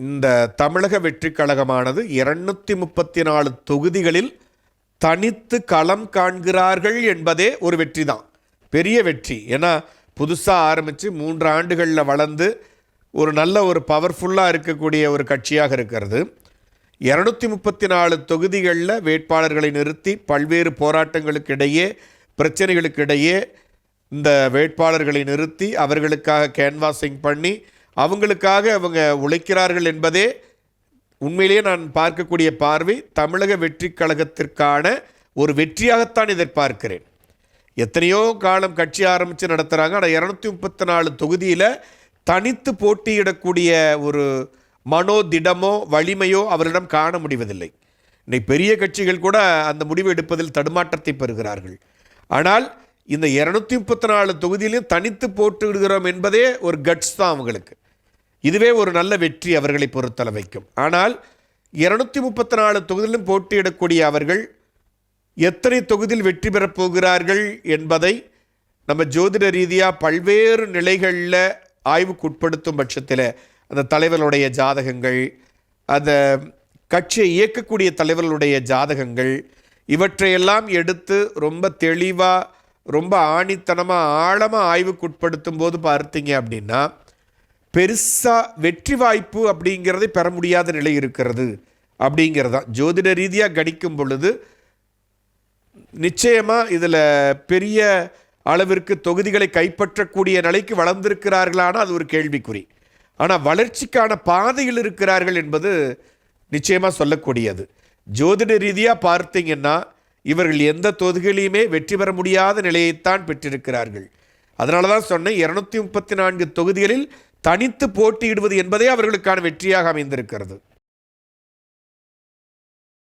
இந்த தமிழக வெற்றிக் கழகமானது 234 தொகுதிகளில் தனித்து களம் காண்கிறார்கள் என்பதே ஒரு வெற்றி தான், பெரிய வெற்றி. ஏன்னா புதுசாக ஆரம்பித்து 3 ஆண்டுகளில் வளர்ந்து ஒரு நல்ல ஒரு பவர்ஃபுல்லாக இருக்கக்கூடிய ஒரு கட்சியாக இருக்கிறது. 234 தொகுதிகளில் வேட்பாளர்களை நிறுத்தி பல்வேறு போராட்டங்களுக்கு இடையே, பிரச்சனைகளுக்கு இடையே இந்த வேட்பாளர்களை நிறுத்தி அவர்களுக்காக கேன்வாசிங் பண்ணி அவங்களுக்காக அவங்க உழைக்கிறார்கள் என்பதே உண்மையிலேயே நான் பார்க்கக்கூடிய பார்வை தமிழக வெற்றி கழகத்திற்கான ஒரு வெற்றியாகத்தான் எதிர்பார்க்கிறேன். எத்தனையோ காலம் கட்சி ஆரம்பித்து நடத்துகிறாங்க, ஆனால் 234 தொகுதியில் தனித்து போட்டியிடக்கூடிய ஒரு மனோதிடமோ வலிமையோ அவரிடம் காண முடிவதில்லை. இன்னைக்கு பெரிய கட்சிகள் கூட அந்த முடிவு எடுப்பதில் தடுமாற்றத்தை பெறுகிறார்கள். ஆனால் இந்த 234 தொகுதியிலையும் தனித்து போட்டியிடுகிறோம் என்பதே ஒரு கட்ஸ் தான் அவங்களுக்கு. இதுவே ஒரு நல்ல வெற்றி அவர்களை பொறுத்தளவைக்கும். ஆனால் 234 தொகுதியிலும் போட்டியிடக்கூடிய அவர்கள் எத்தனை தொகுதியில் வெற்றி பெறப் போகிறார்கள் என்பதை நம்ம ஜோதிட ரீதியாக பல்வேறு நிலைகளில் ஆய்வுக்குட்படுத்தும் பட்சத்தில் அந்த தலைவர்களுடைய ஜாதகங்கள், அந்த கட்சியை இயக்கக்கூடிய தலைவர்களுடைய ஜாதகங்கள், இவற்றையெல்லாம் எடுத்து ரொம்ப தெளிவாக ரொம்ப ஆணித்தனமாக ஆழமாக ஆய்வுக்குட்படுத்தும் போது பார்த்தீங்க அப்படின்னா பெருசாக வெற்றி வாய்ப்பு அப்படிங்கிறதை பெற முடியாத நிலை இருக்கிறது அப்படிங்கிறது தான் ஜோதிட ரீதியாக கணிக்கும் பொழுது. நிச்சயமாக இதில் பெரிய அளவிற்கு தொகுதிகளை கைப்பற்றக்கூடிய நிலைக்கு வளர்ந்திருக்கிறார்களான அது ஒரு கேள்விக்குறி. ஆனால் வளர்ச்சிக்கான பாதையில் இருக்கிறார்கள் என்பது நிச்சயமாக சொல்லக்கூடியது. ஜோதிட ரீதியாக பார்த்தீங்கன்னா இவர்கள் எந்த தொகுதிகளையுமே வெற்றி பெற முடியாத நிலையைத்தான் பெற்றிருக்கிறார்கள். அதனால தான் சொன்னேன், 234 தொகுதிகளில் தனித்து போட்டியிடுவது என்பதே அவர்களுக்கான வெற்றியாக அமைந்திருக்கிறது.